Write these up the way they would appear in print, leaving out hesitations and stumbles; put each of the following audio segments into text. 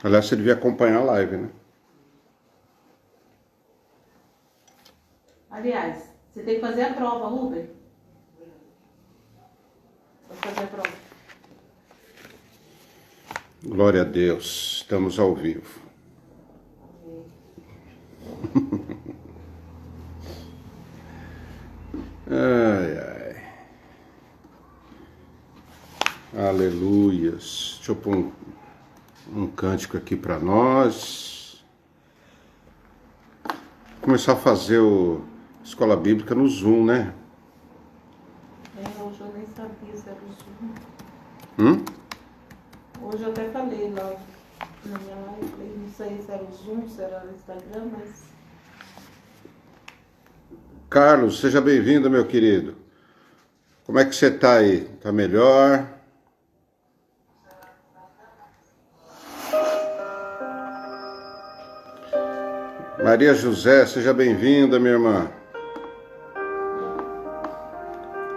Aliás, você devia acompanhar a live, né? Aliás, você tem que fazer a prova, Uber. Vou fazer a prova. Glória a Deus, estamos ao vivo. Ai, ai. Aleluias. Deixa eu pôr um cântico aqui para nós. Começar a fazer Escola Bíblica no Zoom, né? Hoje eu nem sabia se era o Zoom. Hoje eu até falei lá na minha live, falei, não sei se era o Zoom, se era o Instagram, mas... Carlos, seja bem-vindo, meu querido. Como é que você tá aí? Tá melhor? Maria José, seja bem-vinda, minha irmã.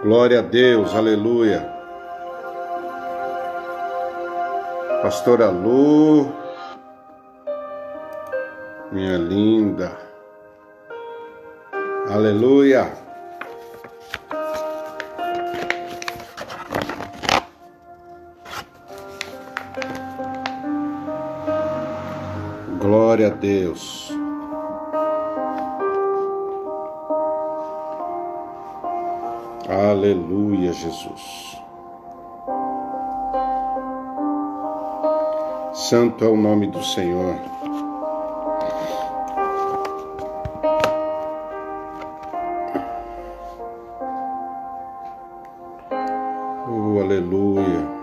Glória a Deus, aleluia. Pastora Lu, minha linda. Aleluia. Glória a Deus. Aleluia, Jesus. Santo é o nome do Senhor. Aleluia.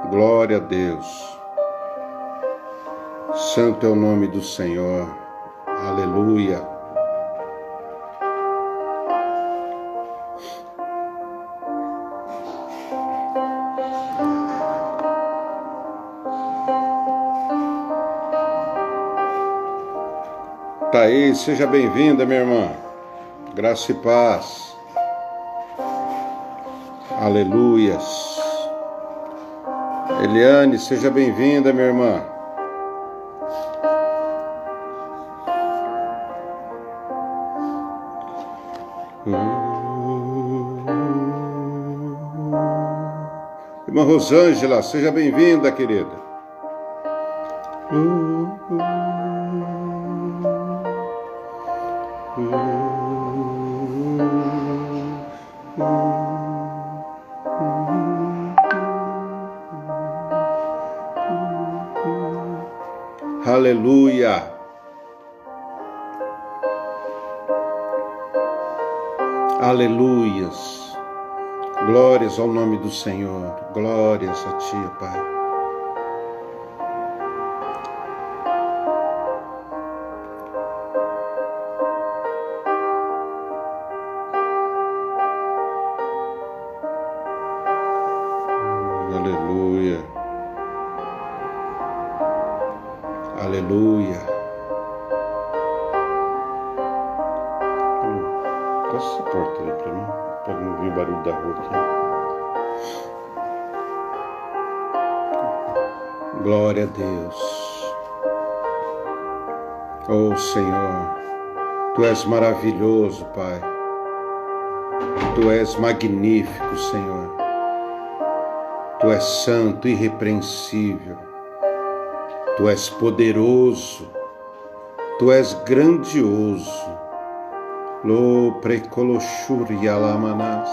Glória a Deus. Santo é o nome do Senhor. Aleluia. Thaís, seja bem-vinda, minha irmã. Graça e paz. Aleluias. Eliane, seja bem-vinda, minha irmã. Irmã Rosângela, seja bem-vinda, querida. Aleluia. Aleluias. Glórias ao nome do Senhor. Glórias a ti, Pai. Aleluia. Aleluia. Costa essa porta aí pra mim, para não ouvir o barulho da rua aqui. Glória a Deus. Oh Senhor, Tu és maravilhoso, Pai. Tu és magnífico, Senhor. Tu és santo, irrepreensível. Tu és poderoso. Tu és grandioso. Lo precolochuria lamanas.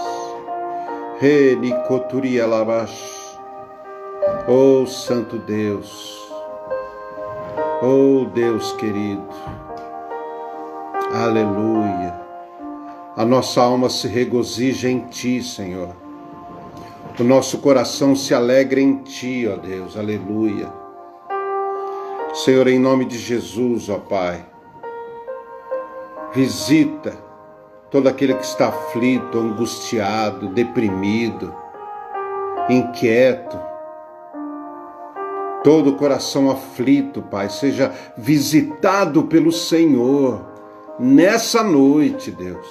Renicoturia labash. Oh Santo Deus. Oh Deus querido. Aleluia. a nossa alma se regozija em Ti, Senhor. O nosso coração se alegra em Ti, ó Deus, aleluia. Senhor, em nome de Jesus, ó Pai, visita todo aquele que está aflito, angustiado, deprimido, inquieto. Todo coração aflito, Pai, seja visitado pelo Senhor nessa noite, Deus.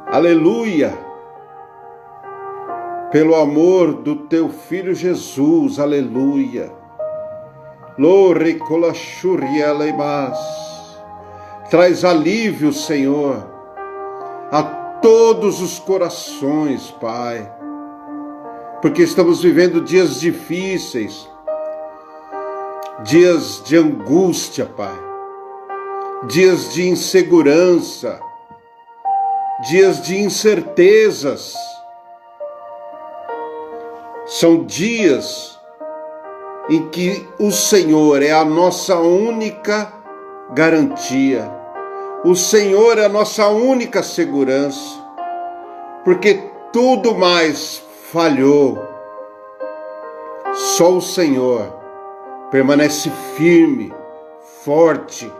Aleluia! Pelo amor do Teu Filho Jesus, aleluia. Traz alívio, Senhor, a todos os corações, Pai, porque estamos vivendo dias difíceis, dias de angústia, Pai, dias de insegurança, dias de incertezas. São dias em que o Senhor é a nossa única garantia. O Senhor é a nossa única segurança, porque tudo mais falhou. Só o Senhor permanece firme, forte.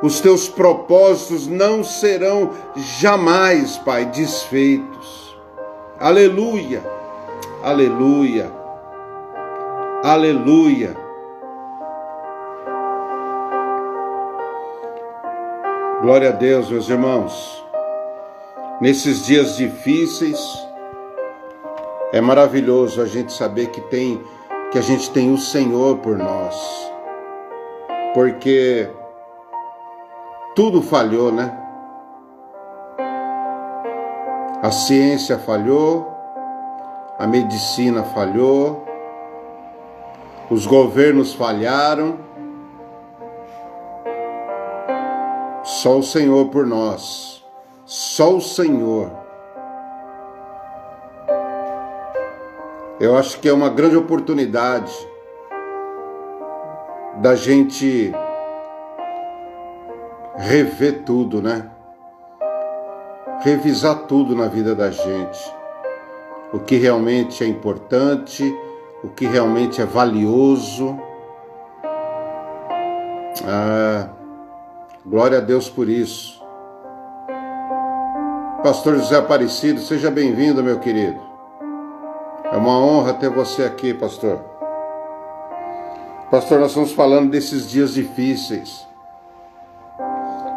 Os teus propósitos não serão jamais, Pai, desfeitos. Aleluia, aleluia, aleluia. Glória a Deus, meus irmãos. Nesses dias difíceis, é maravilhoso a gente saber que a gente tem o Senhor por nós. Porque tudo falhou, né? A ciência falhou, a medicina falhou, os governos falharam. Só o Senhor por nós, só o Senhor. Eu acho que é uma grande oportunidade da gente rever tudo, né? Revisar tudo na vida da gente. O que realmente é importante, o que realmente é valioso. Glória a Deus por isso. Pastor José Aparecido, seja bem-vindo, meu querido. É uma honra ter você aqui, pastor. Pastor, nós estamos falando desses dias difíceis,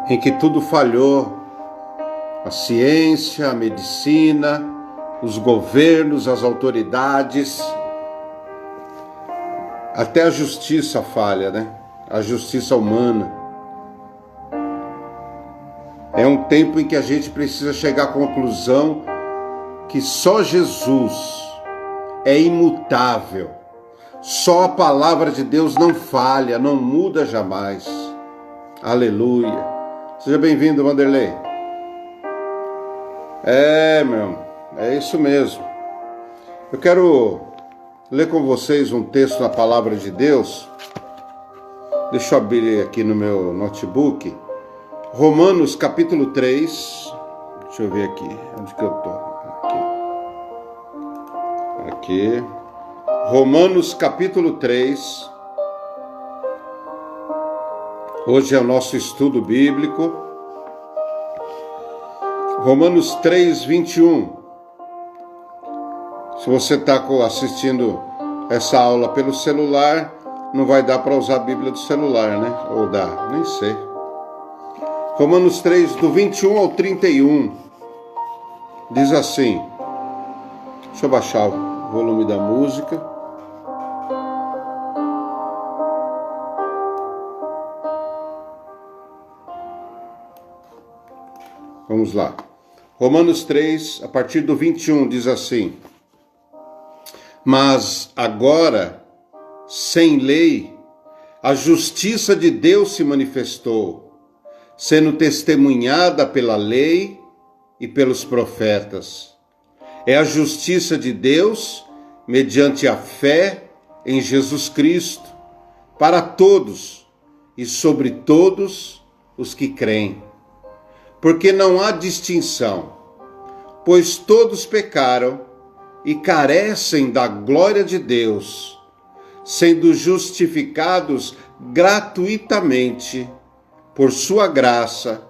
em que tudo falhou. A ciência, a medicina, os governos, as autoridades, até a justiça falha, né? A justiça humana. É um tempo em que a gente precisa chegar à conclusão que só Jesus é imutável. Só a palavra de Deus não falha, não muda jamais. Aleluia. Seja bem-vindo, Vanderlei. Meu irmão, é isso mesmo. Eu quero ler com vocês um texto da palavra de Deus. Deixa eu abrir aqui no meu notebook. Romanos capítulo 3, deixa eu ver aqui, onde que eu tô? Aqui. Romanos capítulo 3. Hoje é o nosso estudo bíblico. Romanos 3, 21. Se você está assistindo essa aula pelo celular, não vai dar para usar a Bíblia do celular, né? Ou dá? Nem sei. Romanos 3, do 21 ao 31, diz assim, deixa eu baixar o volume da música. Vamos lá. Romanos 3, a partir do 21, diz assim, mas agora, sem lei, a justiça de Deus se manifestou, sendo testemunhada pela lei e pelos profetas. É a justiça de Deus mediante a fé em Jesus Cristo, para todos e sobre todos os que creem. porque não há distinção, pois todos pecaram e carecem da glória de Deus, sendo justificados gratuitamente por sua graça,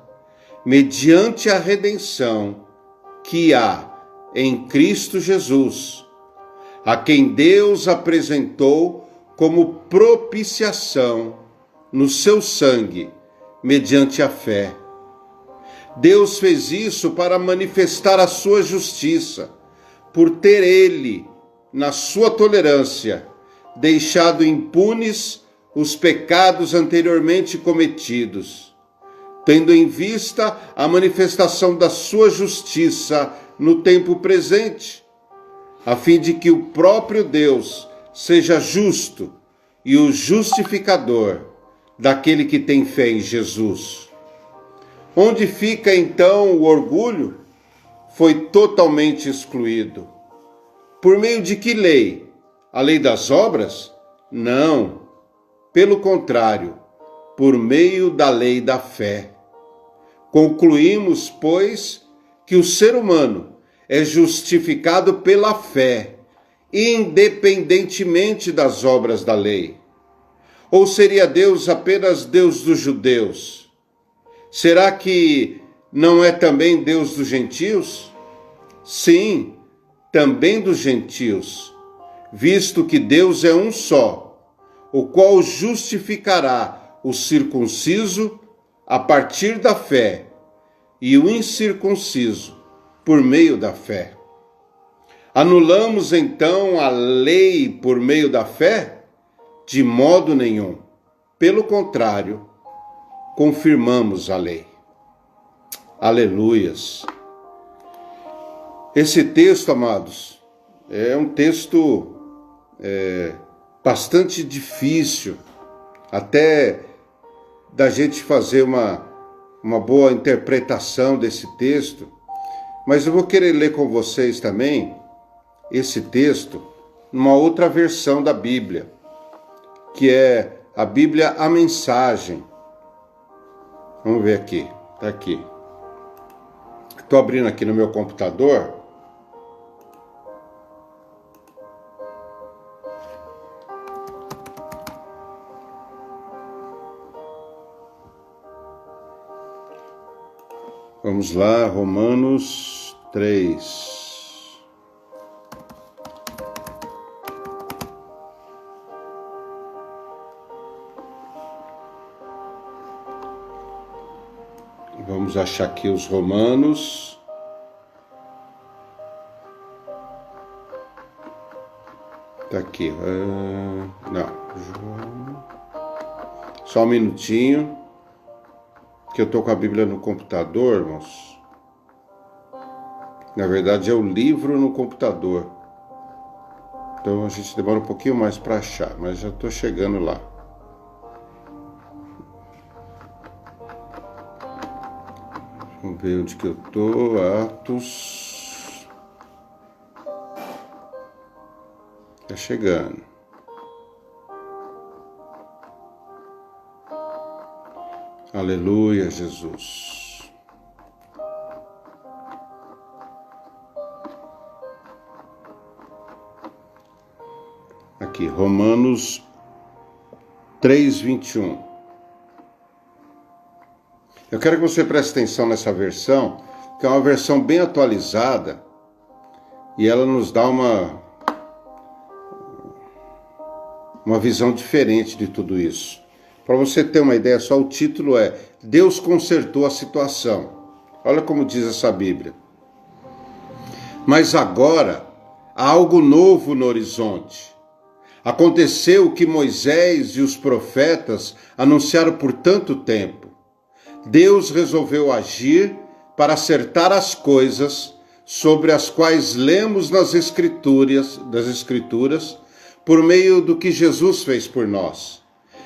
mediante a redenção que há em Cristo Jesus, a quem Deus apresentou como propiciação no seu sangue, mediante a fé. Deus fez isso para manifestar a sua justiça, por ter ele, na sua tolerância, deixado impunes os pecados anteriormente cometidos, tendo em vista a manifestação da sua justiça no tempo presente, a fim de que o próprio Deus seja justo e o justificador daquele que tem fé em Jesus. Onde fica então o orgulho? Foi totalmente excluído. Por meio de que lei? A lei das obras? Não. Pelo contrário, por meio da lei da fé. Concluímos, pois, que o ser humano é justificado pela fé, independentemente das obras da lei. Ou seria Deus apenas Deus dos judeus? Será que não é também Deus dos gentios? Sim, também dos gentios, visto que Deus é um só, o qual justificará o circunciso a partir da fé e o incircunciso por meio da fé. Anulamos então a lei por meio da fé? De modo nenhum. Pelo contrário, confirmamos a lei. Aleluias. Esse texto, amados, é um texto bastante difícil, até da gente fazer uma boa interpretação desse texto, mas eu vou querer ler com vocês também esse texto numa outra versão da Bíblia, que é a Bíblia A Mensagem. Vamos ver aqui, está aqui. Estou abrindo aqui no meu computador. Vamos lá, Romanos 3. Vamos achar aqui os Romanos. Tá aqui. Não. Só um minutinho. Que eu estou com a Bíblia no computador, irmãos. Na verdade é o livro no computador. Então a gente demora um pouquinho mais para achar, mas já estou chegando lá. Vamos ver onde que eu estou. Atos. Está chegando. Aleluia, Jesus. Aqui, Romanos 3:21. Eu quero que você preste atenção nessa versão, que é uma versão bem atualizada, e ela nos dá uma visão diferente de tudo isso. Para você ter uma ideia, só o título é Deus consertou a situação. Olha como diz essa Bíblia. Mas agora há algo novo no horizonte. Aconteceu o que Moisés e os profetas anunciaram por tanto tempo. Deus resolveu agir para acertar as coisas sobre as quais lemos das Escrituras, por meio do que Jesus fez por nós.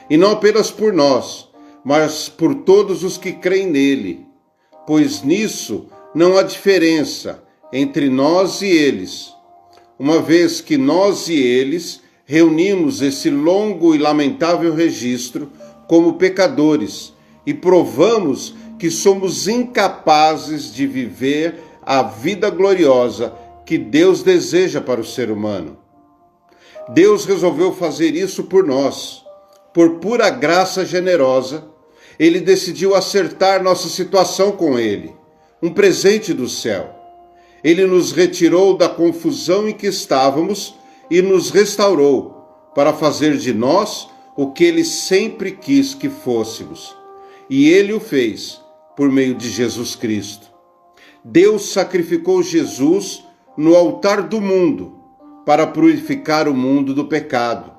E não apenas por nós, mas por todos os que creem nele, pois nisso não há diferença entre nós e eles, uma vez que nós e eles reunimos esse longo e lamentável registro como pecadores e provamos que somos incapazes de viver a vida gloriosa que Deus deseja para o ser humano. Deus resolveu fazer isso por nós. Por pura graça generosa, Ele decidiu acertar nossa situação com Ele, um presente do céu. Ele nos retirou da confusão em que estávamos e nos restaurou para fazer de nós o que Ele sempre quis que fôssemos. E Ele o fez por meio de Jesus Cristo. Deus sacrificou Jesus no altar do mundo para purificar o mundo do pecado.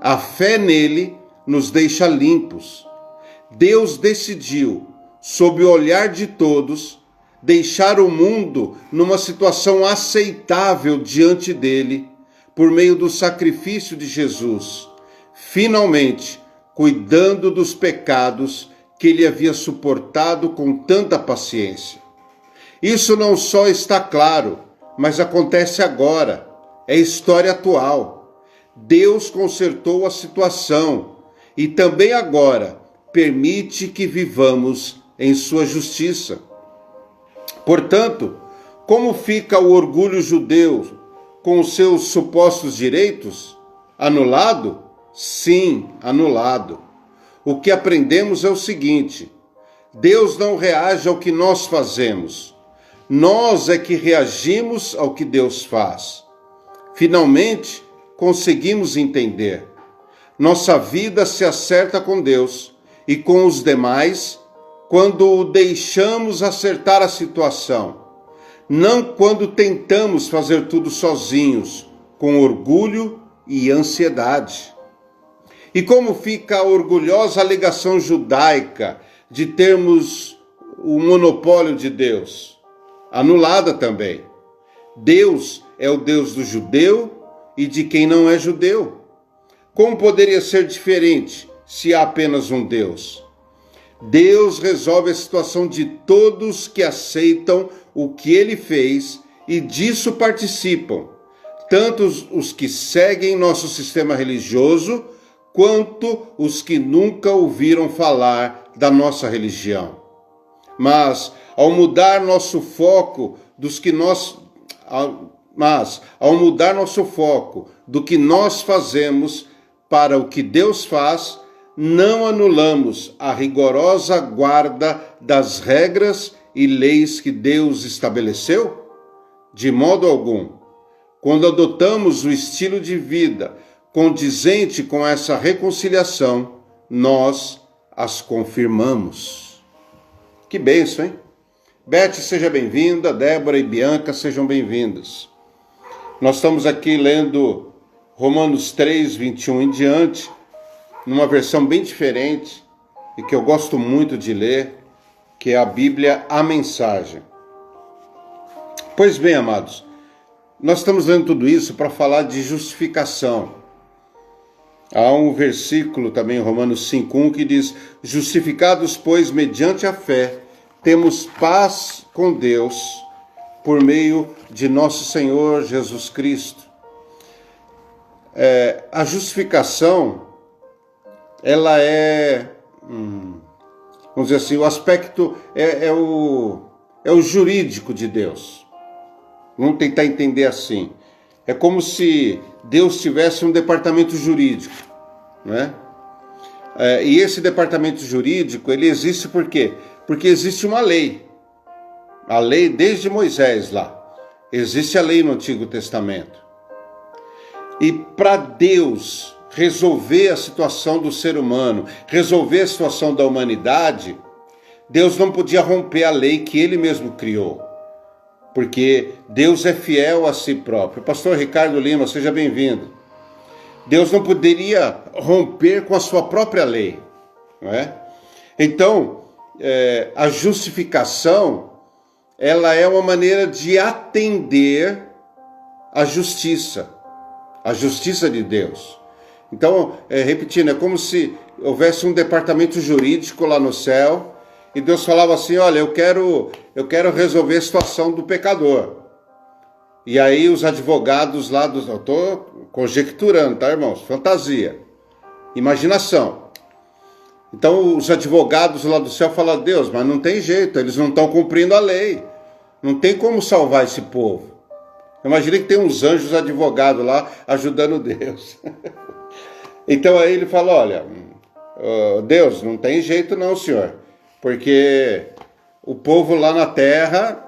A fé nele nos deixa limpos. Deus decidiu, sob o olhar de todos, deixar o mundo numa situação aceitável diante dele, por meio do sacrifício de Jesus, finalmente cuidando dos pecados que ele havia suportado com tanta paciência. Isso não só está claro, mas acontece agora, é história atual. Deus consertou a situação e também agora permite que vivamos em sua justiça. Portanto, como fica o orgulho judeu com os seus supostos direitos? Anulado? Sim, anulado. O que aprendemos é o seguinte: Deus não reage ao que nós fazemos. Nós é que reagimos ao que Deus faz. Finalmente, conseguimos entender. Nossa vida se acerta com Deus e com os demais quando o deixamos acertar a situação, não quando tentamos fazer tudo sozinhos, com orgulho e ansiedade. E como fica a orgulhosa alegação judaica de termos o monopólio de Deus? Anulada também. Deus é o Deus do judeu e de quem não é judeu. Como poderia ser diferente se há apenas um Deus? Deus resolve a situação de todos que aceitam o que ele fez e disso participam, tanto os que seguem nosso sistema religioso, quanto os que nunca ouviram falar da nossa religião. Mas, ao mudar nosso foco do que nós fazemos para o que Deus faz, não anulamos a rigorosa guarda das regras e leis que Deus estabeleceu? De modo algum. Quando adotamos o estilo de vida condizente com essa reconciliação, nós as confirmamos. Que bênção, hein? Beth, seja bem-vinda. Débora e Bianca, sejam bem-vindas. Nós estamos aqui lendo Romanos 3, 21 em diante, numa versão bem diferente e que eu gosto muito de ler, que é a Bíblia, a Mensagem. Pois bem, amados, nós estamos lendo tudo isso para falar de justificação. Há um versículo também em Romanos 5:1 que diz: justificados, pois, mediante a fé, temos paz com Deus por meio de nosso Senhor Jesus Cristo. A justificação, ela é, vamos dizer assim, o aspecto é o jurídico de Deus. Vamos tentar entender assim. É como se Deus tivesse um departamento jurídico, né? E esse departamento jurídico, ele existe por quê? Porque existe uma lei. A lei desde Moisés lá. Existe a lei no Antigo Testamento. E para Deus resolver a situação do ser humano, resolver a situação da humanidade, Deus não podia romper a lei que ele mesmo criou. Porque Deus é fiel a si próprio. Pastor Ricardo Lima, seja bem-vindo. Deus não poderia romper com a sua própria lei, não é? Então, a justificação, ela é uma maneira de atender à justiça de Deus. Então, repetindo, é como se houvesse um departamento jurídico lá no céu, e Deus falava assim: olha, eu quero resolver a situação do pecador. E aí os advogados lá, eu estou conjecturando, tá, irmãos? Fantasia, imaginação. Então os advogados lá do céu falam: Deus, mas não tem jeito, eles não estão cumprindo a lei. Não tem como salvar esse povo. Imagina que tem uns anjos advogados lá ajudando Deus. Então aí ele fala: olha, Deus, não tem jeito não, Senhor, porque o povo lá na terra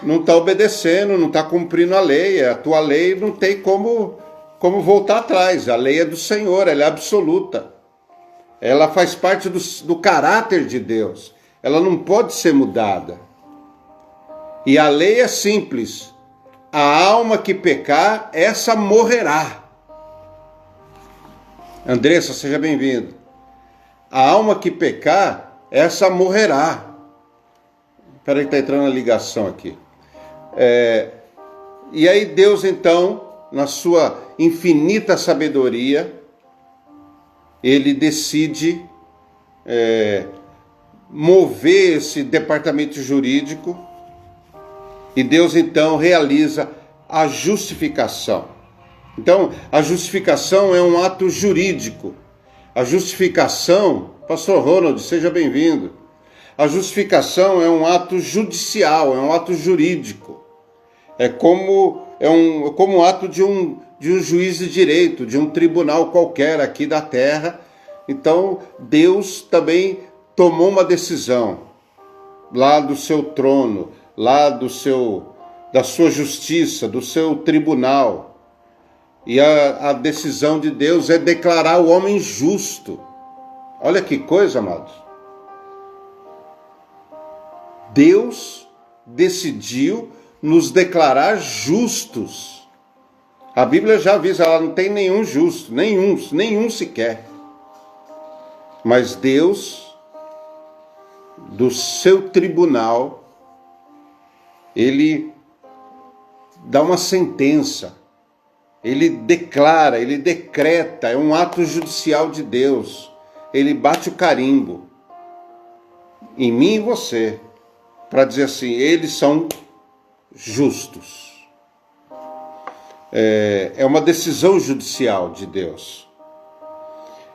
não está obedecendo, não está cumprindo a lei. A tua lei não tem como voltar atrás. A lei é do Senhor, ela é absoluta. Ela faz parte do caráter de Deus. Ela não pode ser mudada. E a lei é simples: a alma que pecar, essa morrerá. Andressa, seja bem-vindo. A alma que pecar, essa morrerá. Espera aí que está entrando a ligação aqui. E aí Deus, então, na sua infinita sabedoria, ele decide mover esse departamento jurídico, e Deus então realiza a justificação. Então, a justificação é um ato jurídico. A justificação, Pastor Ronald, seja bem-vindo. A justificação é um ato judicial, é um ato jurídico. É como um ato de um juiz de direito, de um tribunal qualquer aqui da terra. Então, Deus também tomou uma decisão lá do seu trono, lá da sua justiça, do seu tribunal. E a decisão de Deus é declarar o homem justo. Olha que coisa, amados. Deus decidiu nos declarar justos. A Bíblia já avisa, ela não tem nenhum justo, nenhum sequer. Mas Deus, do seu tribunal, ele dá uma sentença, ele declara, ele decreta, é um ato judicial de Deus. Ele bate o carimbo em mim e você, para dizer assim: eles são justos. É uma decisão judicial de Deus.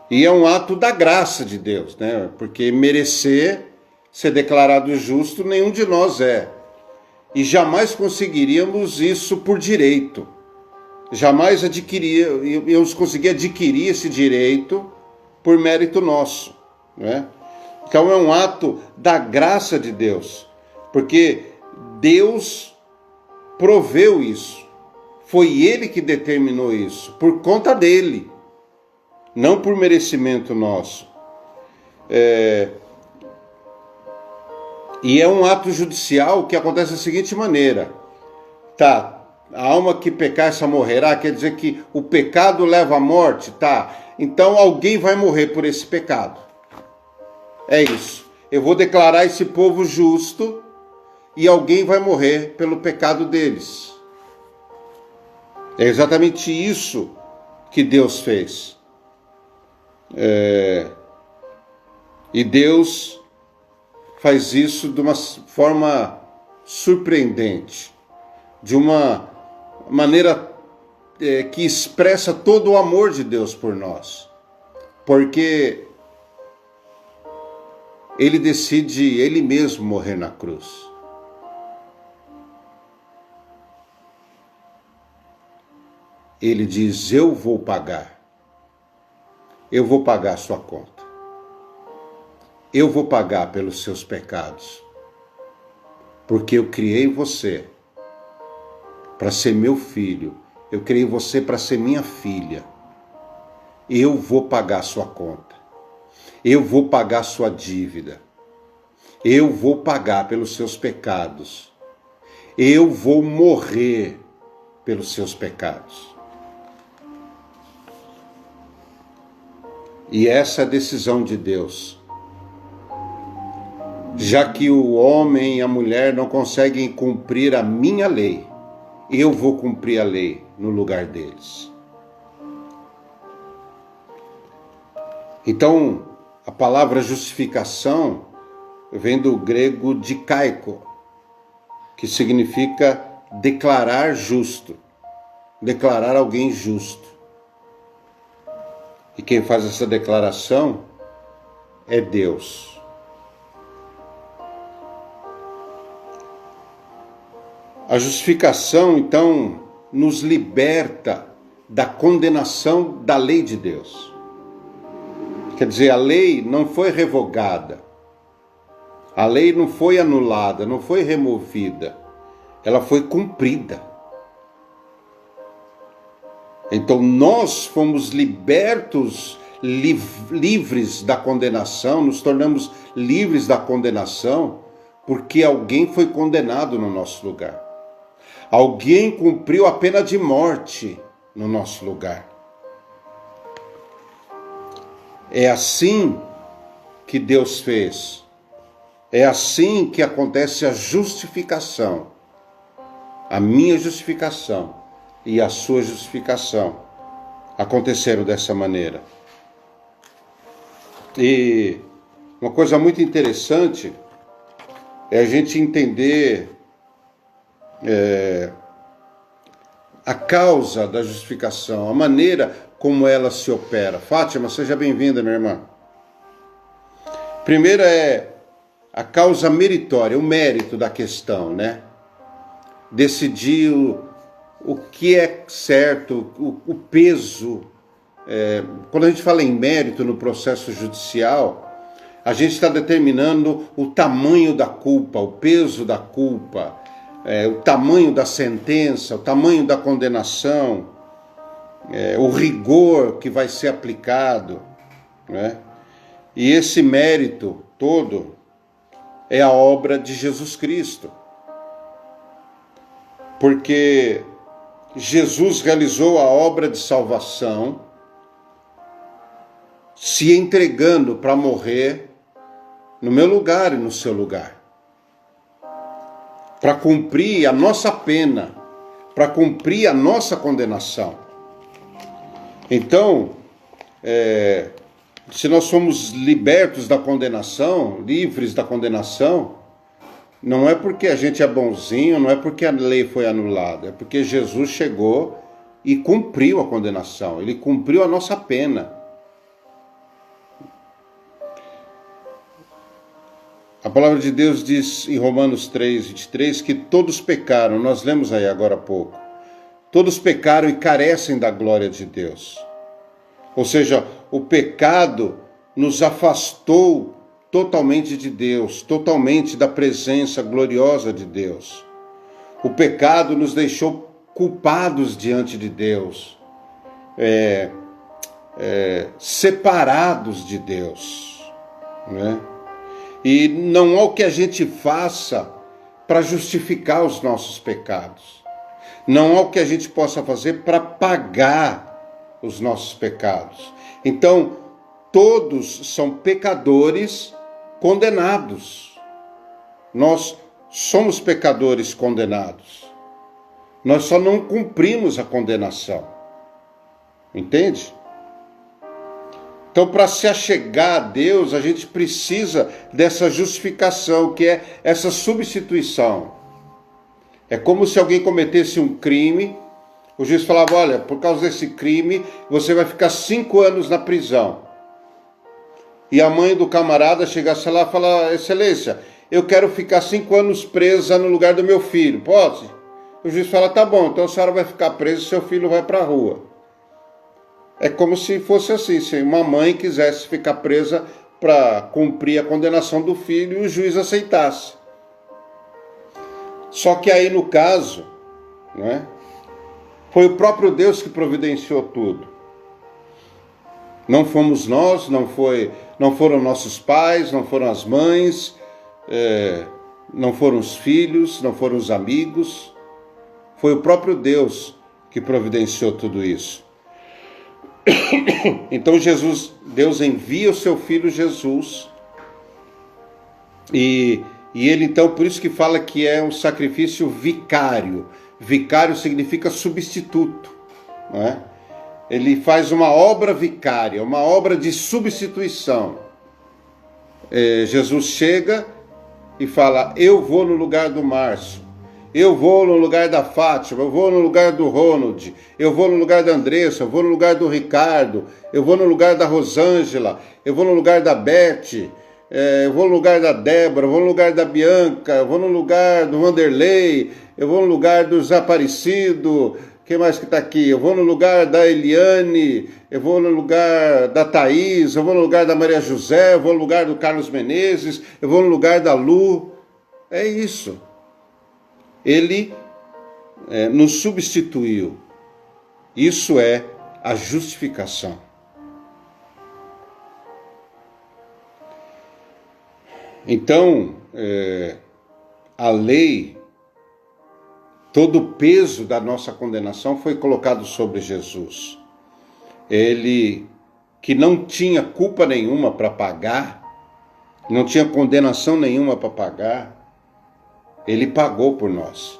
E é um ato da graça de Deus, né? Porque merecer ser declarado justo, nenhum de nós é. E jamais conseguiríamos isso por direito. Jamais íamos conseguir adquirir esse direito por mérito nosso, né? Então é um ato da graça de Deus, porque Deus proveu isso. Foi Ele que determinou isso, por conta dele, não por merecimento nosso. E é um ato judicial que acontece da seguinte maneira: tá, a alma que pecar, essa morrerá, quer dizer que o pecado leva à morte, tá? Então alguém vai morrer por esse pecado. É isso. Eu vou declarar esse povo justo e alguém vai morrer pelo pecado deles. É exatamente isso que Deus fez. E Deus faz isso de uma forma surpreendente, de uma maneira que expressa todo o amor de Deus por nós, porque Ele decide Ele mesmo morrer na cruz. Ele diz: eu vou pagar a sua conta, eu vou pagar pelos seus pecados, porque eu criei você para ser meu filho, eu criei você para ser minha filha. Eu vou pagar a sua conta, eu vou pagar a sua dívida, eu vou pagar pelos seus pecados, eu vou morrer pelos seus pecados. E essa é a decisão de Deus. Já que o homem e a mulher não conseguem cumprir a minha lei, eu vou cumprir a lei no lugar deles. Então, a palavra justificação vem do grego dikaiko, que significa declarar justo, declarar alguém justo. E quem faz essa declaração é Deus. A justificação, então, nos liberta da condenação da lei de Deus. Quer dizer, a lei não foi revogada, a lei não foi anulada, não foi removida, ela foi cumprida. Então nós fomos libertos, livres da condenação, nos tornamos livres da condenação, porque alguém foi condenado no nosso lugar. Alguém cumpriu a pena de morte no nosso lugar. É assim que Deus fez. É assim que acontece a justificação. A minha justificação e a sua justificação aconteceram dessa maneira. E uma coisa muito interessante é a gente entender a causa da justificação, a maneira como ela se opera. Fátima, seja bem-vinda, minha irmã. Primeiro é a causa meritória, o mérito da questão, né? Decidir o que é certo, o peso. Quando a gente fala em mérito no processo judicial, a gente está determinando o tamanho da culpa, o peso da culpa, o tamanho da sentença, o tamanho da condenação, o rigor que vai ser aplicado, né? E esse mérito todo é a obra de Jesus Cristo. Porque Jesus realizou a obra de salvação, se entregando para morrer no meu lugar e no seu lugar, para cumprir a nossa pena, para cumprir a nossa condenação. Então, se nós somos libertos da condenação, livres da condenação, não é porque a gente é bonzinho, não é porque a lei foi anulada, é porque Jesus chegou e cumpriu a condenação, ele cumpriu a nossa pena. A palavra de Deus diz em Romanos 3:23 que todos pecaram, nós lemos aí agora há pouco, todos pecaram e carecem da glória de Deus. Ou seja, o pecado nos afastou totalmente de Deus, totalmente da presença gloriosa de Deus. O pecado nos deixou culpados diante de Deus, separados de Deus, né? E não há o que a gente faça para justificar os nossos pecados. Não há o que a gente possa fazer para pagar os nossos pecados. Então, todos são pecadores condenados. Nós somos pecadores condenados. Nós só não cumprimos a condenação. Entende? Então, para se achegar a Deus, a gente precisa dessa justificação, que é essa substituição. É como se alguém cometesse um crime, o juiz falava, olha, por causa desse crime, você vai ficar 5 anos na prisão. E a mãe do camarada chegasse lá e falasse, excelência, eu quero ficar 5 anos presa no lugar do meu filho, pode? O juiz fala, tá bom, então a senhora vai ficar presa e seu filho vai para a rua. É como se fosse assim, se uma mãe quisesse ficar presa para cumprir a condenação do filho e o juiz aceitasse. Só que aí no caso, né, foi o próprio Deus que providenciou tudo. Não fomos nós, não foram nossos pais, não foram as mães, não foram os filhos, não foram os amigos. Foi o próprio Deus que providenciou tudo isso. Então Deus envia o seu Filho Jesus, e ele então, por isso que fala que é um sacrifício vicário. Vicário significa substituto, não é? Ele faz uma obra vicária, uma obra de substituição. Jesus chega e fala, eu vou no lugar do Márcio, Eu vou no lugar da Fátima, eu vou no lugar do Ronald, eu vou no lugar da Andressa, eu vou no lugar do Ricardo, eu vou no lugar da Rosângela, eu vou no lugar da Beth, eu vou no lugar da Débora, eu vou no lugar da Bianca, eu vou no lugar do Vanderlei, eu vou no lugar do Desaparecido, quem mais que está aqui? Eu vou no lugar da Eliane, eu vou no lugar da Thaís, eu vou no lugar da Maria José, eu vou no lugar do Carlos Menezes, eu vou no lugar da Lu. É isso. Ele nos substituiu. Isso é a justificação. Então, a lei, todo o peso da nossa condenação foi colocado sobre Jesus. Ele, que não tinha culpa nenhuma para pagar, não tinha condenação nenhuma para pagar, ele pagou por nós.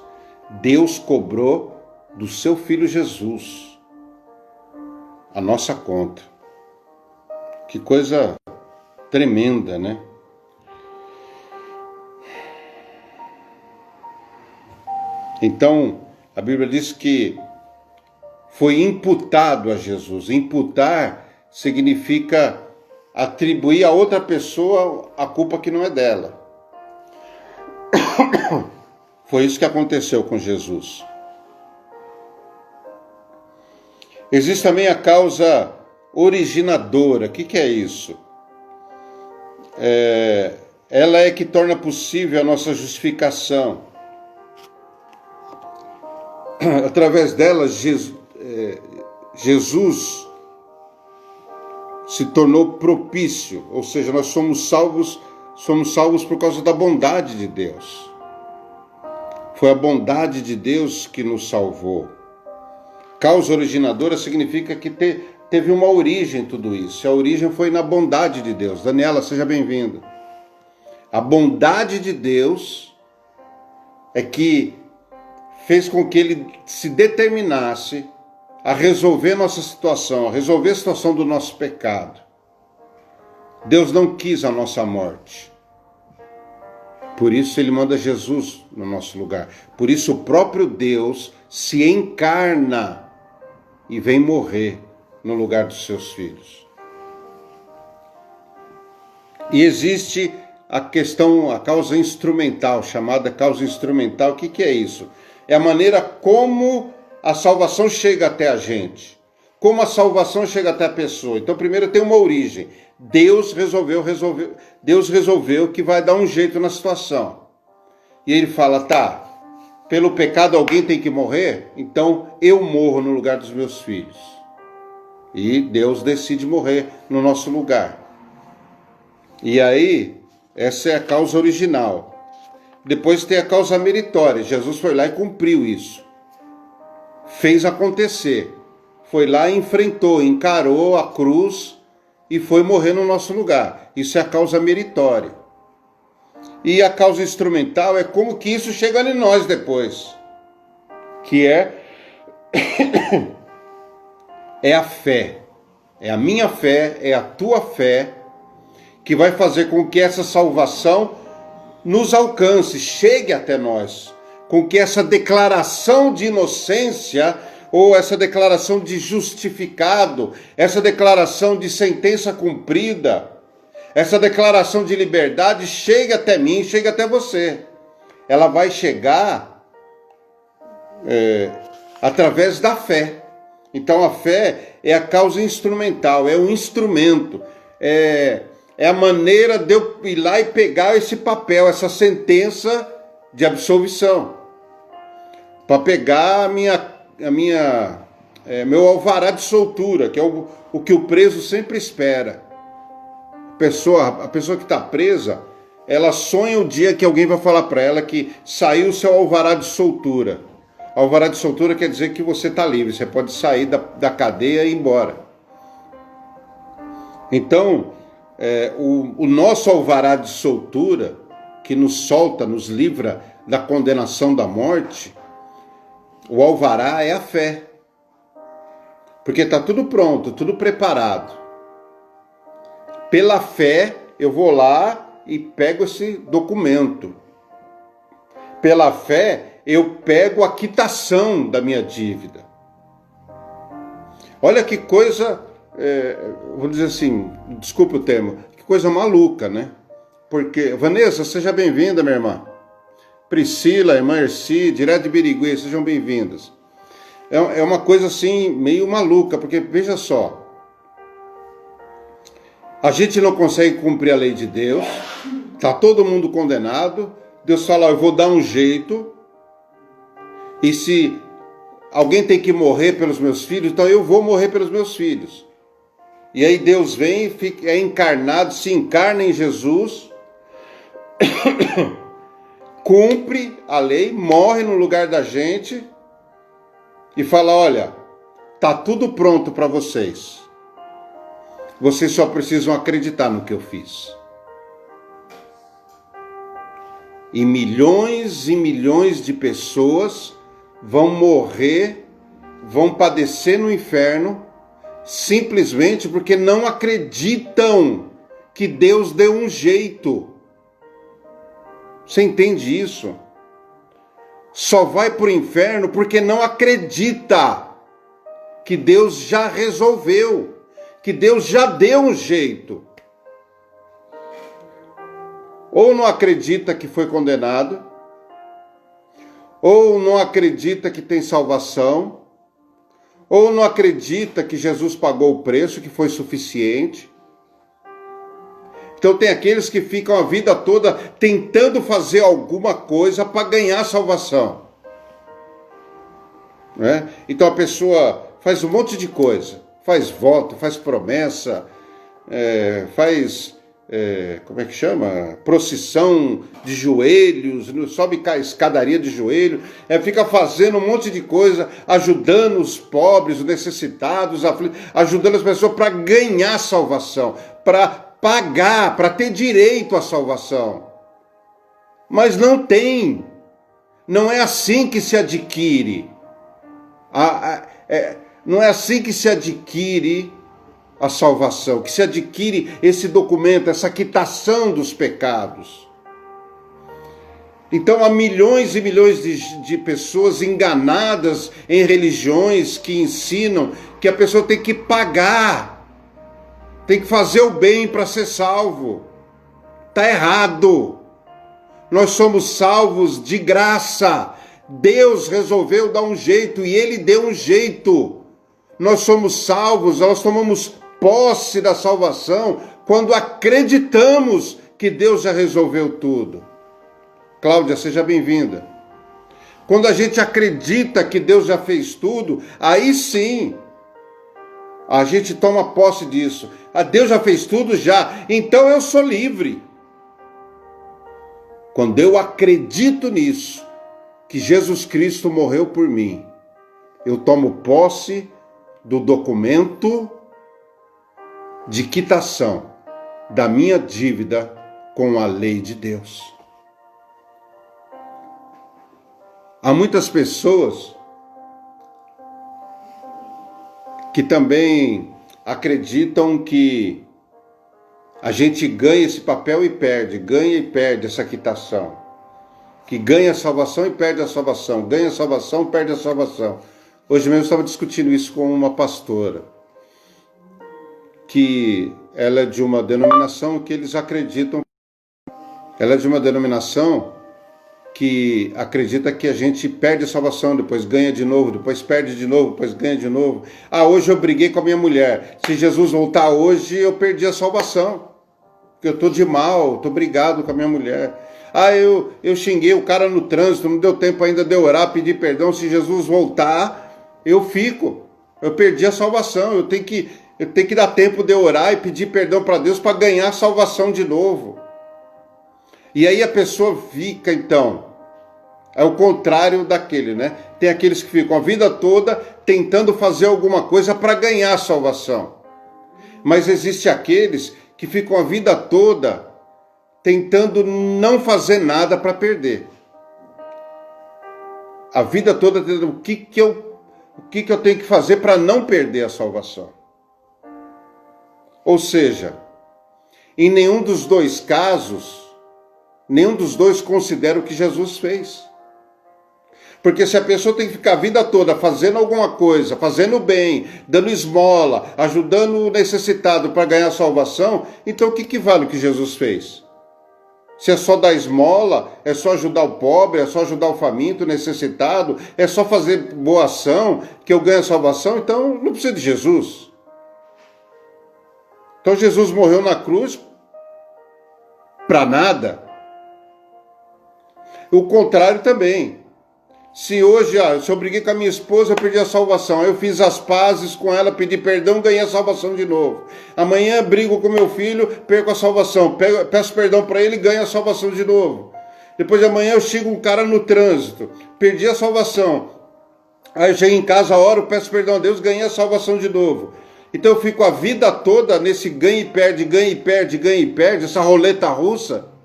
Deus cobrou do seu Filho Jesus a nossa conta. Que coisa tremenda, né? Então, a Bíblia diz que foi imputado a Jesus. Imputar significa atribuir a outra pessoa a culpa que não é dela. Foi isso que aconteceu com Jesus. Existe também a causa originadora. O que é isso? Ela é que torna possível a nossa justificação. Através dela, Jesus se tornou propício, ou seja, nós somos salvos por causa da bondade de Deus. Foi a bondade de Deus que nos salvou. Causa originadora significa que teve uma origem tudo isso. A origem foi na bondade de Deus. Daniela, seja bem-vinda. A bondade de Deus é que fez com que ele se determinasse a resolver nossa situação, a resolver a situação do nosso pecado. Deus não quis a nossa morte. Por isso ele manda Jesus no nosso lugar. Por isso o próprio Deus se encarna e vem morrer no lugar dos seus filhos. E existe a causa instrumental, chamada causa instrumental. O que é isso? É a maneira como a salvação chega até a gente. Como a salvação chega até a pessoa. Então primeiro tem uma origem. Deus resolveu que vai dar um jeito na situação. E ele fala, tá, pelo pecado alguém tem que morrer, então eu morro no lugar dos meus filhos. E Deus decide morrer no nosso lugar. E aí, essa é a causa original. Depois tem a causa meritória. Jesus foi lá e cumpriu isso. Fez acontecer. Foi lá e enfrentou, encarou a cruz e foi morrer no nosso lugar. Isso é a causa meritória. E a causa instrumental é como que isso chega em nós depois. Que é a fé. É a minha fé, é a tua fé que vai fazer com que essa salvação nos alcance, chegue até nós. Com que essa declaração de inocência ou essa declaração de justificado, essa declaração de sentença cumprida, essa declaração de liberdade chegue até mim, chegue até você. Ela vai chegar através da fé. Então a fé é a causa instrumental, é um instrumento, é a maneira de eu ir lá e pegar esse papel, essa sentença de absolvição, para pegar meu alvará de soltura, que é o que o preso sempre espera. A pessoa que está presa, ela sonha o dia que alguém vai falar para ela que saiu o seu alvará de soltura. Alvará de soltura quer dizer que você está livre, você pode sair da cadeia e ir embora. Então, o nosso alvará de soltura, que nos solta, nos livra da condenação da morte, o alvará é a fé. Porque está tudo pronto, tudo preparado. Pela fé, eu vou lá e pego esse documento. Pela fé, eu pego a quitação da minha dívida. Olha que coisa, vou dizer assim, desculpe o termo, que coisa maluca, né? Porque, Vanessa, seja bem-vinda, minha irmã. Priscila, irmã Erci, direto de Birigui, sejam bem-vindas. É uma coisa assim, meio maluca, porque veja só, a gente não consegue cumprir a lei de Deus, está todo mundo condenado, Deus fala, eu vou dar um jeito, e se alguém tem que morrer pelos meus filhos, então eu vou morrer pelos meus filhos. E aí Deus vem, é encarnado, se encarna em Jesus, cumpre a lei, morre no lugar da gente e fala, olha, tá tudo pronto para vocês. Vocês só precisam acreditar no que eu fiz. E milhões de pessoas vão morrer, vão padecer no inferno, simplesmente porque não acreditam que Deus deu um jeito. Você entende isso? Só vai para o inferno porque não acredita que Deus já resolveu, que Deus já deu um jeito. Ou não acredita que foi condenado, ou não acredita que tem salvação, ou não acredita que Jesus pagou o preço, que foi suficiente. Então tem aqueles que ficam a vida toda tentando fazer alguma coisa para ganhar salvação. Né? Então a pessoa faz um monte de coisa, faz voto, faz promessa, como é que chama? Procissão de joelhos, sobe a escadaria de joelho, fica fazendo um monte de coisa, ajudando os pobres, os necessitados, ajudando as pessoas para ganhar salvação, para pagar, para ter direito à salvação. Mas não tem. Não é assim que se adquire. Não é assim que se adquire a salvação, que se adquire esse documento, essa quitação dos pecados. Então há milhões e milhões de pessoas enganadas em religiões que ensinam que a pessoa tem que pagar, tem que fazer o bem para ser salvo. Está errado. Nós somos salvos de graça. Deus resolveu dar um jeito e Ele deu um jeito. Nós somos salvos, nós tomamos posse da salvação quando acreditamos que Deus já resolveu tudo. Cláudia, seja bem-vinda. Quando a gente acredita que Deus já fez tudo, aí sim a gente toma posse disso. Deus já fez tudo já, então eu sou livre. Quando eu acredito nisso, que Jesus Cristo morreu por mim, eu tomo posse do documento de quitação da minha dívida com a lei de Deus. Há muitas pessoas que também acreditam que a gente ganha esse papel e perde, ganha e perde essa quitação. Que ganha a salvação e perde a salvação, ganha a salvação e perde a salvação. Hoje mesmo eu estava discutindo isso com uma pastora, que ela é de uma denominação que eles acreditam, ela é de uma denominação que acredita que a gente perde a salvação, depois ganha de novo, depois perde de novo, depois ganha de novo. Hoje eu briguei com a minha mulher, se Jesus voltar hoje eu perdi a salvação, porque eu estou de mal, estou brigado com a minha mulher. Eu xinguei o cara no trânsito, não deu tempo ainda de eu orar, pedir perdão, se Jesus voltar, eu perdi a salvação, eu tenho que dar tempo de orar e pedir perdão para Deus para ganhar a salvação de novo. E aí a pessoa fica, então, é o contrário daquele, né? Tem aqueles que ficam a vida toda tentando fazer alguma coisa para ganhar a salvação. Mas existe aqueles que ficam a vida toda tentando não fazer nada para perder. A vida toda tentando o que eu tenho que fazer para não perder a salvação. Ou seja, em nenhum dos dois casos, nenhum dos dois considera o que Jesus fez. Porque se a pessoa tem que ficar a vida toda fazendo alguma coisa, fazendo bem, dando esmola, ajudando o necessitado para ganhar salvação, então o que vale o que Jesus fez? Se é só dar esmola, é só ajudar o pobre, é só ajudar o faminto, o necessitado, é só fazer boa ação que eu ganho a salvação, então não precisa de Jesus. Então Jesus morreu na cruz para nada. O contrário também. Se hoje, se eu briguei com a minha esposa, eu perdi a salvação. Aí eu fiz as pazes com ela, pedi perdão, ganhei a salvação de novo. Amanhã brigo com meu filho, perco a salvação. Peço perdão para ele e ganho a salvação de novo. Depois de amanhã eu xingo um cara no trânsito, perdi a salvação. Aí eu chego em casa, oro, peço perdão a Deus, ganhei a salvação de novo. Então eu fico a vida toda nesse ganha e perde, ganha e perde, ganha e perde, essa roleta russa.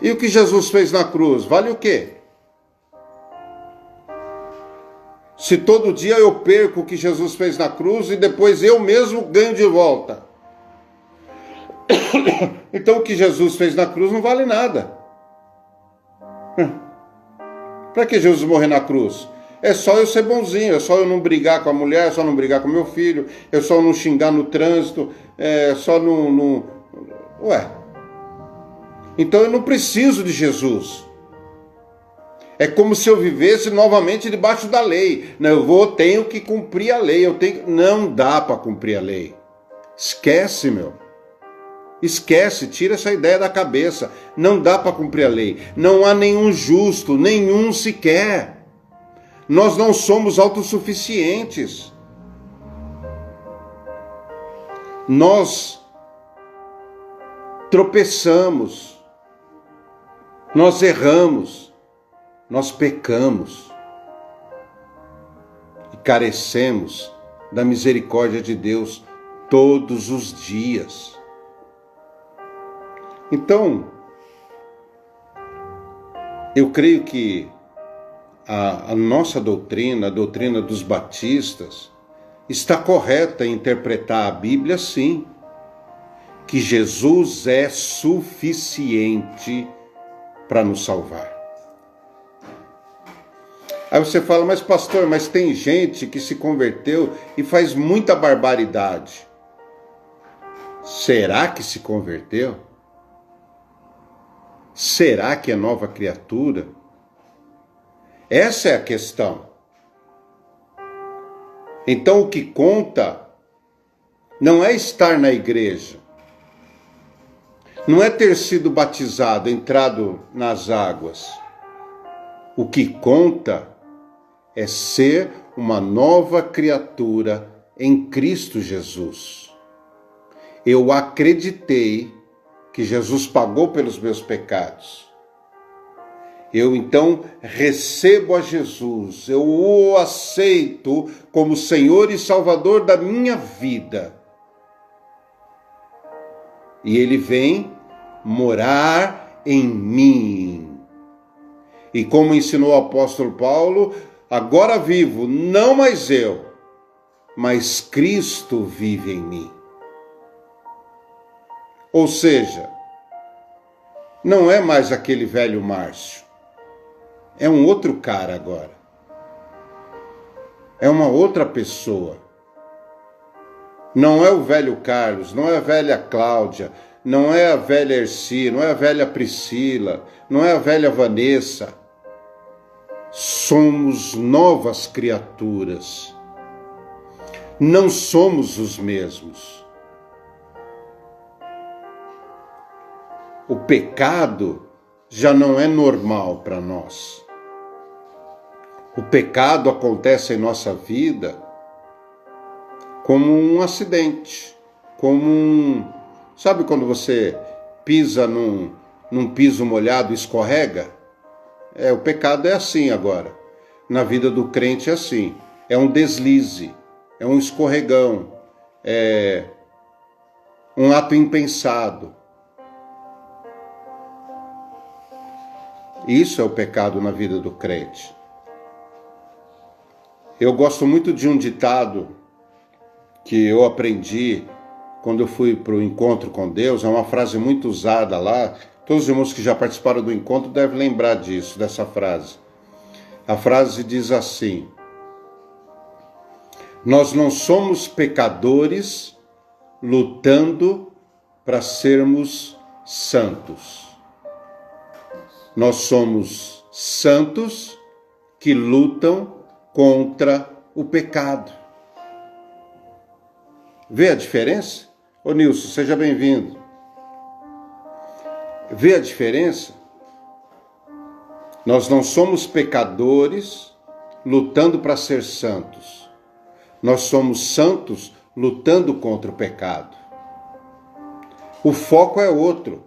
E o que Jesus fez na cruz, vale o quê? Se todo dia eu perco o que Jesus fez na cruz e depois eu mesmo ganho de volta. Então o que Jesus fez na cruz não vale nada. Para que Jesus morrer na cruz? É só eu ser bonzinho, é só eu não brigar com a mulher, é só não brigar com meu filho, é só não xingar no trânsito, é só não... Ué... Então eu não preciso de Jesus. É como se eu vivesse novamente debaixo da lei. Não, tenho que cumprir a lei. Não dá para cumprir a lei. Esquece, meu. Esquece, tira essa ideia da cabeça. Não dá para cumprir a lei. Não há nenhum justo, nenhum sequer. Nós não somos autossuficientes. Nós tropeçamos. Nós erramos, nós pecamos e carecemos da misericórdia de Deus todos os dias. Então, eu creio que a nossa doutrina, a doutrina dos batistas, está correta em interpretar a Bíblia assim, que Jesus é suficiente para nos salvar. Aí você fala, mas pastor, mas tem gente que se converteu e faz muita barbaridade. Será que se converteu? Será que é nova criatura? Essa é a questão. Então o que conta não é estar na igreja. Não é ter sido batizado, entrado nas águas. O que conta é ser uma nova criatura em Cristo Jesus. Eu acreditei que Jesus pagou pelos meus pecados. Eu então recebo a Jesus, eu o aceito como Senhor e Salvador da minha vida. E Ele vem morar em mim. E como ensinou o apóstolo Paulo, agora vivo, não mais eu, mas Cristo vive em mim. Ou seja, não é mais aquele velho Márcio, é um outro cara agora. É uma outra pessoa. Não é o velho Carlos, não é a velha Cláudia, não é a velha Erci, não é a velha Priscila, não é a velha Vanessa. Somos novas criaturas. Não somos os mesmos. O pecado já não é normal para nós. O pecado acontece em nossa vida como um acidente, Sabe quando você pisa num piso molhado e escorrega? O pecado é assim agora. Na vida do crente é assim. É um deslize, é um escorregão, é um ato impensado. Isso é o pecado na vida do crente. Eu gosto muito de um ditado que eu aprendi quando eu fui para o encontro com Deus. É uma frase muito usada lá, Todos os irmãos que já participaram do encontro devem lembrar disso, dessa frase. A frase diz assim: nós não somos pecadores lutando para sermos santos. Nós somos santos que lutam contra o pecado. Vê a diferença? Ô Nilson, seja bem-vindo. Vê a diferença? Nós não somos pecadores lutando para ser santos. Nós somos santos lutando contra o pecado. O foco é outro.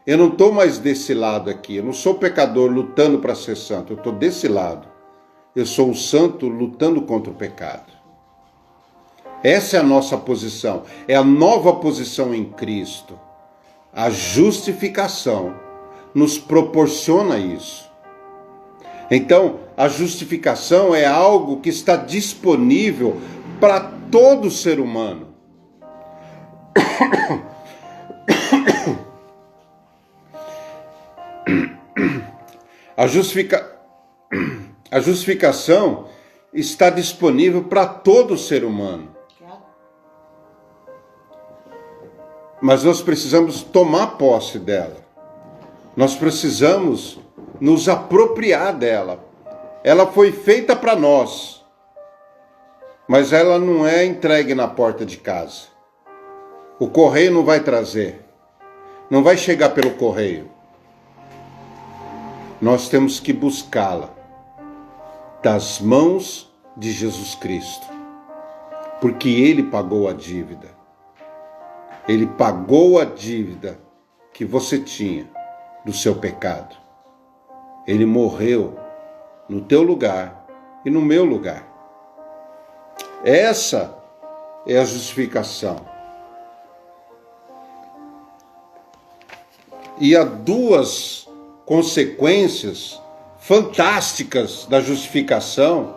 Eu não estou mais desse lado aqui. Eu não sou pecador lutando para ser santo. Eu estou desse lado. Eu sou o santo lutando contra o pecado. Essa é a nossa posição. É a nova posição em Cristo. A justificação nos proporciona isso. Então, a justificação é algo que está disponível para todo ser humano. A justificação está disponível para todo ser humano. Mas nós precisamos tomar posse dela. Nós precisamos nos apropriar dela. Ela foi feita para nós, mas ela não é entregue na porta de casa. O correio não vai trazer, não vai chegar pelo correio. Nós temos que buscá-la das mãos de Jesus Cristo, porque Ele pagou a dívida. Ele pagou a dívida que você tinha do seu pecado. Ele morreu no teu lugar e no meu lugar. Essa é a justificação. E há duas consequências fantásticas da justificação,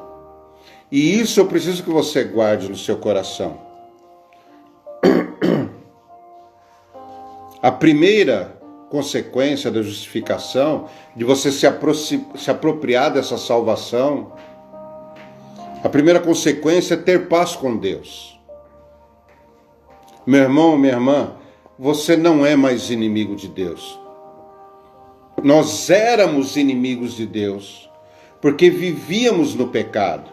e isso eu preciso que você guarde no seu coração. A primeira consequência da justificação, de você se apropriar dessa salvação, a primeira consequência é ter paz com Deus. Meu irmão, minha irmã, você não é mais inimigo de Deus. Nós éramos inimigos de Deus, porque vivíamos no pecado.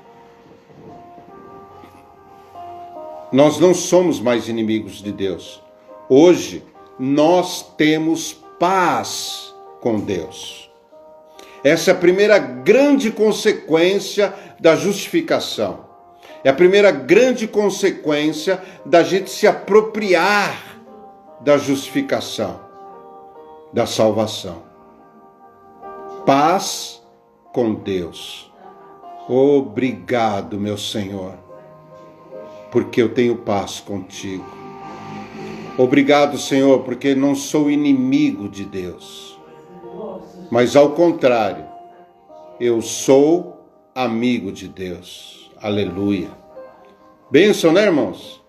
Nós não somos mais inimigos de Deus. Hoje, nós temos paz com Deus. Essa é a primeira grande consequência da justificação. É a primeira grande consequência da gente se apropriar da justificação, da salvação. Paz com Deus. Obrigado, meu Senhor, porque eu tenho paz contigo. Obrigado, Senhor, porque não sou inimigo de Deus, mas ao contrário, eu sou amigo de Deus. Aleluia. Bênção, né, irmãos?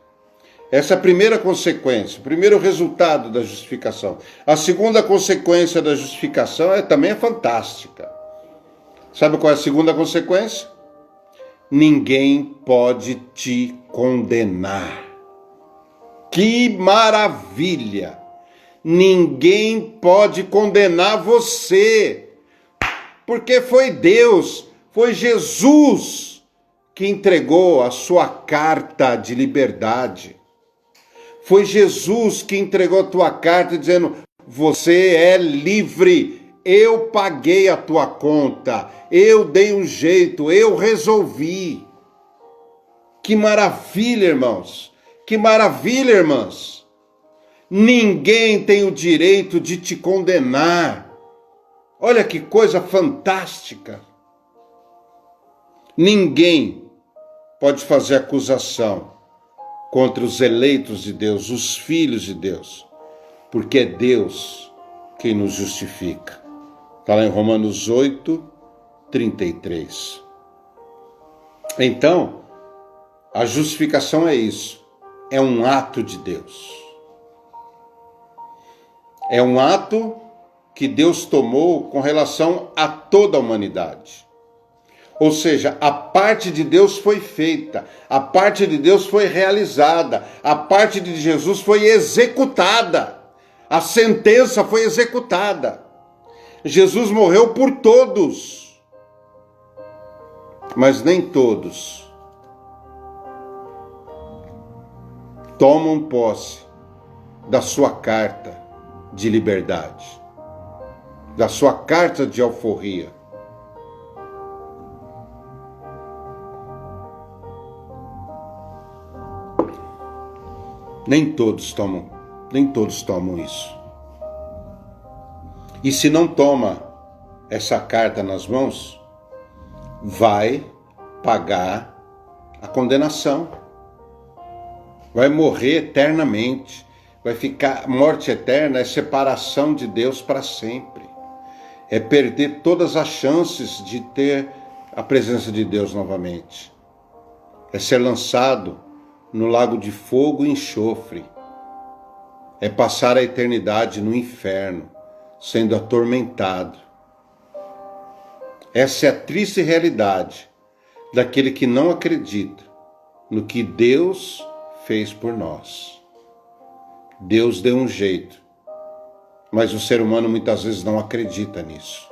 Essa é a primeira consequência, o primeiro resultado da justificação. A segunda consequência da justificação também é fantástica. Sabe qual é a segunda consequência? Ninguém pode te condenar. Que maravilha! Ninguém pode condenar você, porque foi Deus, foi Jesus que entregou a sua carta de liberdade. Foi Jesus que entregou a tua carta dizendo: você é livre, eu paguei a tua conta, eu dei um jeito, eu resolvi. Que maravilha, irmãos! Que maravilha, irmãs! Ninguém tem o direito de te condenar. Olha que coisa fantástica! Ninguém pode fazer acusação contra os eleitos de Deus, os filhos de Deus, porque é Deus quem nos justifica. Está lá em Romanos 8, 33. Então, a justificação é isso. É um ato de Deus. É um ato que Deus tomou com relação a toda a humanidade. Ou seja, a parte de Deus foi feita, a parte de Deus foi realizada, a parte de Jesus foi executada, a sentença foi executada. Jesus morreu por todos, mas nem todos tomam posse da sua carta de liberdade, da sua carta de alforria. Nem todos tomam isso. E se não toma essa carta nas mãos, vai pagar a condenação. Vai morrer eternamente. Vai ficar, morte eterna é separação de Deus para sempre. É perder todas as chances de ter a presença de Deus novamente. É ser lançado no lago de fogo e enxofre. É passar a eternidade no inferno, sendo atormentado. Essa é a triste realidade daquele que não acredita no que Deus fez por nós. Deus deu um jeito, mas o ser humano muitas vezes não acredita nisso.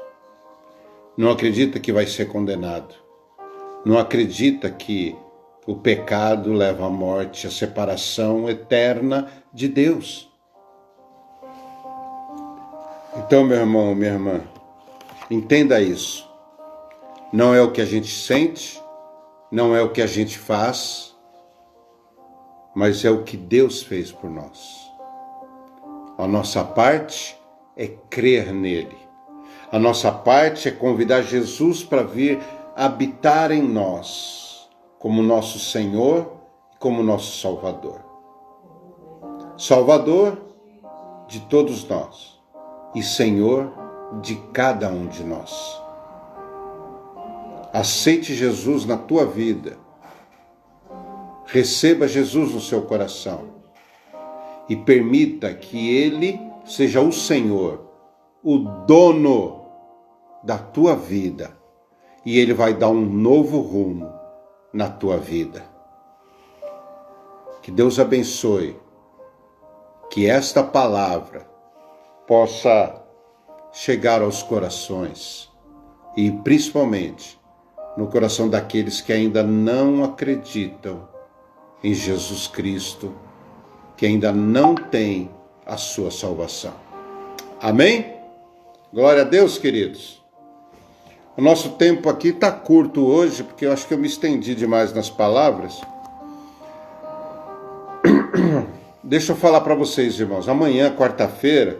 Não acredita que vai ser condenado. Não acredita que o pecado leva à morte, a separação eterna de Deus. Então, meu irmão, minha irmã, entenda isso. Não é o que a gente sente, não é o que a gente faz, mas é o que Deus fez por nós. A nossa parte é crer nele. A nossa parte é convidar Jesus para vir habitar em nós, como nosso Senhor e como nosso Salvador. Salvador de todos nós e Senhor de cada um de nós. Aceite Jesus na tua vida. Receba Jesus no seu coração e permita que Ele seja o Senhor, o dono da tua vida, e Ele vai dar um novo rumo na tua vida. Que Deus abençoe, que esta palavra possa chegar aos corações e principalmente no coração daqueles que ainda não acreditam em Jesus Cristo, que ainda não têm a sua salvação. Amém? Glória a Deus, queridos. O nosso tempo aqui está curto hoje, porque eu acho que eu me estendi demais nas palavras. Deixa eu falar para vocês, irmãos. Amanhã, quarta-feira,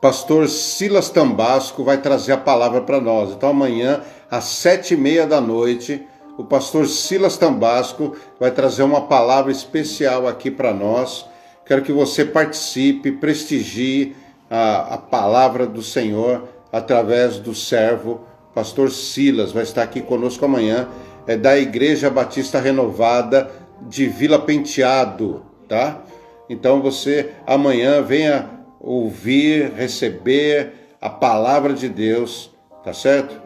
pastor Silas Tambasco vai trazer a palavra para nós. Então amanhã, às 7h30 da noite, o pastor Silas Tambasco vai trazer uma palavra especial aqui para nós. Quero que você participe, prestigie a palavra do Senhor através do servo pastor Silas. Vai estar aqui conosco amanhã. É da Igreja Batista Renovada de Vila Penteado, tá? Então você amanhã venha ouvir, receber a palavra de Deus, tá certo?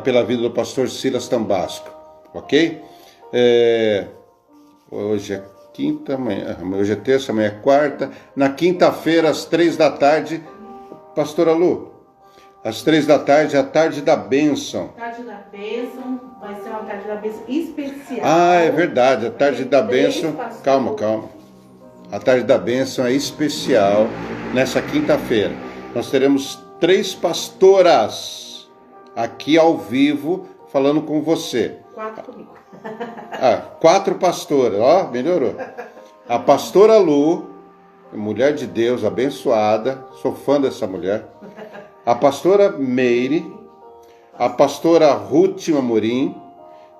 Pela vida do pastor Silas Tambasco, ok? Hoje é quinta, hoje é terça, amanhã é quarta. Na quinta-feira, às 15h, pastora Lu, às 15h, a tarde da bênção. Tarde da bênção, vai ser uma tarde da bênção especial. Ah, é verdade, a tarde da bênção. Calma. A tarde da bênção é especial nessa quinta-feira. Nós teremos 3 pastoras aqui ao vivo falando com você. 4 comigo. 4 pastoras, ó, melhorou. A pastora Lu, mulher de Deus, abençoada, sou fã dessa mulher. A pastora Meire, a pastora Ruth Amorim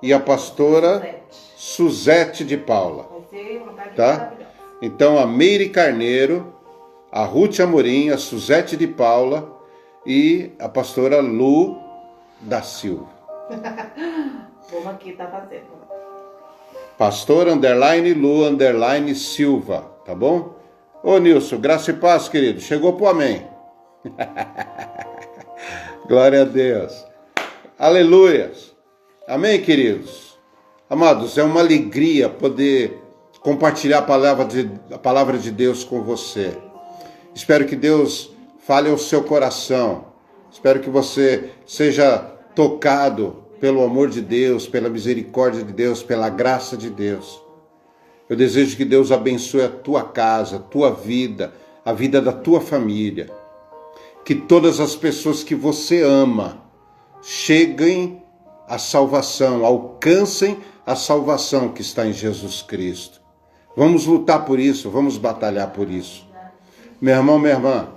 e a pastora Suzete de Paula. Vai ser uma tarde Tá? maravilhosa. Então a Meire Carneiro, a Ruth Amorim, a Suzete de Paula e a pastora Lu da Silva. Vamos aqui, tá fazendo. Pastor _Lu_ Silva, tá bom? Ô Nilson, graça e paz, querido. Chegou pro amém. Glória a Deus. Aleluia. Amém, queridos? Amados, é uma alegria poder compartilhar a palavra de Deus com você. Espero que Deus fale ao seu coração. Espero que você seja tocado pelo amor de Deus, pela misericórdia de Deus, pela graça de Deus. Eu desejo que Deus abençoe a tua casa, a tua vida, a vida da tua família. Que todas as pessoas que você ama cheguem à salvação, alcancem a salvação que está em Jesus Cristo. Vamos lutar por isso, vamos batalhar por isso. Meu irmão, minha irmã,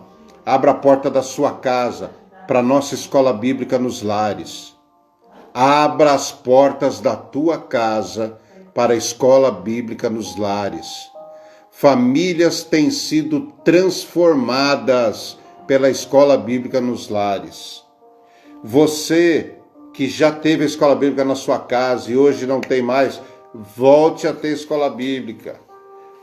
abra a porta da sua casa para a nossa escola bíblica nos lares. Abra as portas da tua casa para a escola bíblica nos lares. Famílias têm sido transformadas pela escola bíblica nos lares. Você que já teve a escola bíblica na sua casa e hoje não tem mais, volte a ter escola bíblica.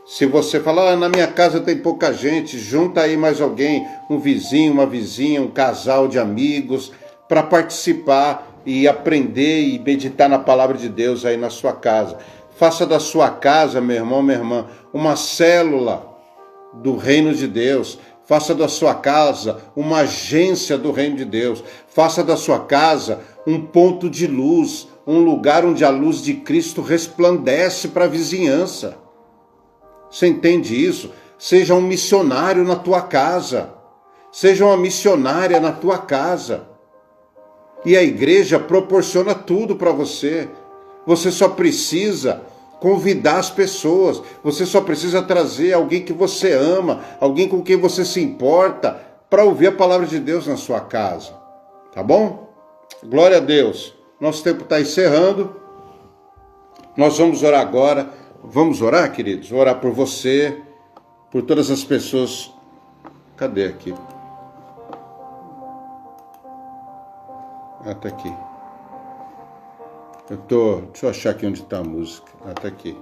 Se você falar, na minha casa tem pouca gente, junta aí mais alguém, um vizinho, uma vizinha, um casal de amigos, para participar e aprender e meditar na palavra de Deus aí na sua casa. Faça da sua casa, meu irmão, minha irmã, uma célula do reino de Deus. Faça da sua casa uma agência do reino de Deus. Faça da sua casa um ponto de luz, um lugar onde a luz de Cristo resplandece para a vizinhança. Você entende isso? Seja um missionário na tua casa. Seja uma missionária na tua casa. E a igreja proporciona tudo para você. Você só precisa convidar as pessoas. Você só precisa trazer alguém que você ama, alguém com quem você se importa, para ouvir a palavra de Deus na sua casa. Tá bom? Glória a Deus. Nosso tempo está encerrando. Nós vamos orar agora. Vamos orar, queridos? Vou orar por você, por todas as pessoas. Cadê aqui? Ah, tá aqui. Deixa eu achar aqui onde está a música. Ah, tá aqui.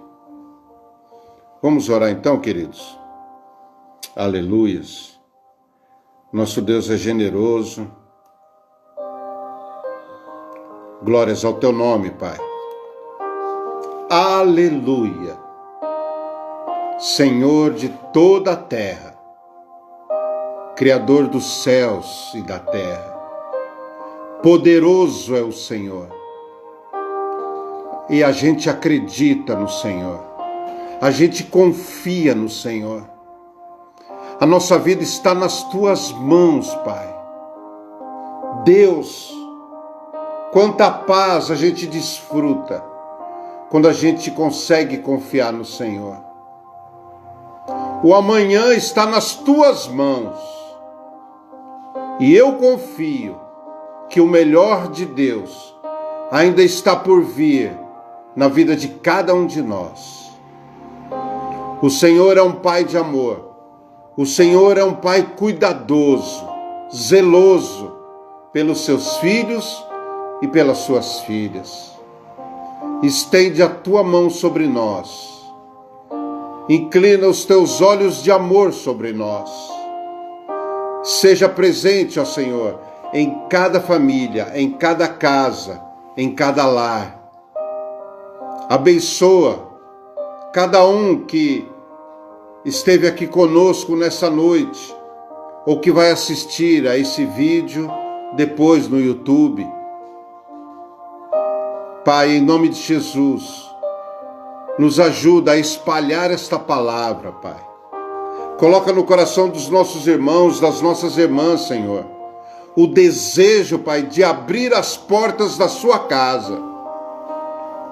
Vamos orar então, queridos? Aleluias. Nosso Deus é generoso. Glórias ao teu nome, Pai. Aleluia. Senhor de toda a terra, Criador dos céus e da terra, poderoso é o Senhor. E a gente acredita no Senhor. A gente confia no Senhor. A nossa vida está nas tuas mãos, Pai. Deus, quanta paz a gente desfruta quando a gente consegue confiar no Senhor. O amanhã está nas tuas mãos. E eu confio que o melhor de Deus ainda está por vir na vida de cada um de nós. O Senhor é um Pai de amor. O Senhor é um Pai cuidadoso, zeloso pelos seus filhos e pelas suas filhas. Estende a tua mão sobre nós. Inclina os teus olhos de amor sobre nós. Seja presente, ó Senhor, em cada família, em cada casa, em cada lar. Abençoa cada um que esteve aqui conosco nessa noite, ou que vai assistir a esse vídeo depois no YouTube. Pai, em nome de Jesus, nos ajuda a espalhar esta palavra, Pai. Coloca no coração dos nossos irmãos, das nossas irmãs, Senhor, o desejo, Pai, de abrir as portas da sua casa,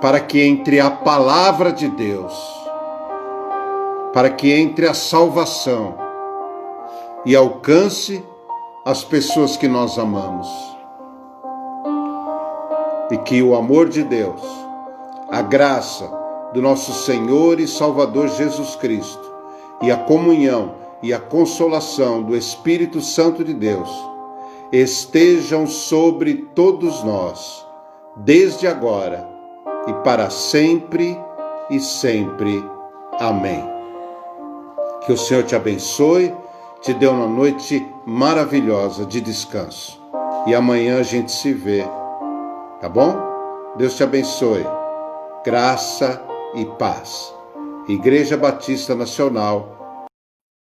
para que entre a palavra de Deus, para que entre a salvação e alcance as pessoas que nós amamos. E que o amor de Deus, a graça do nosso Senhor e Salvador Jesus Cristo, e a comunhão e a consolação do Espírito Santo de Deus, estejam sobre todos nós, desde agora e para sempre e sempre. Amém. Que o Senhor te abençoe, te dê uma noite maravilhosa de descanso. E amanhã a gente se vê, tá bom? Deus te abençoe. Graça e paz. Igreja Batista Nacional,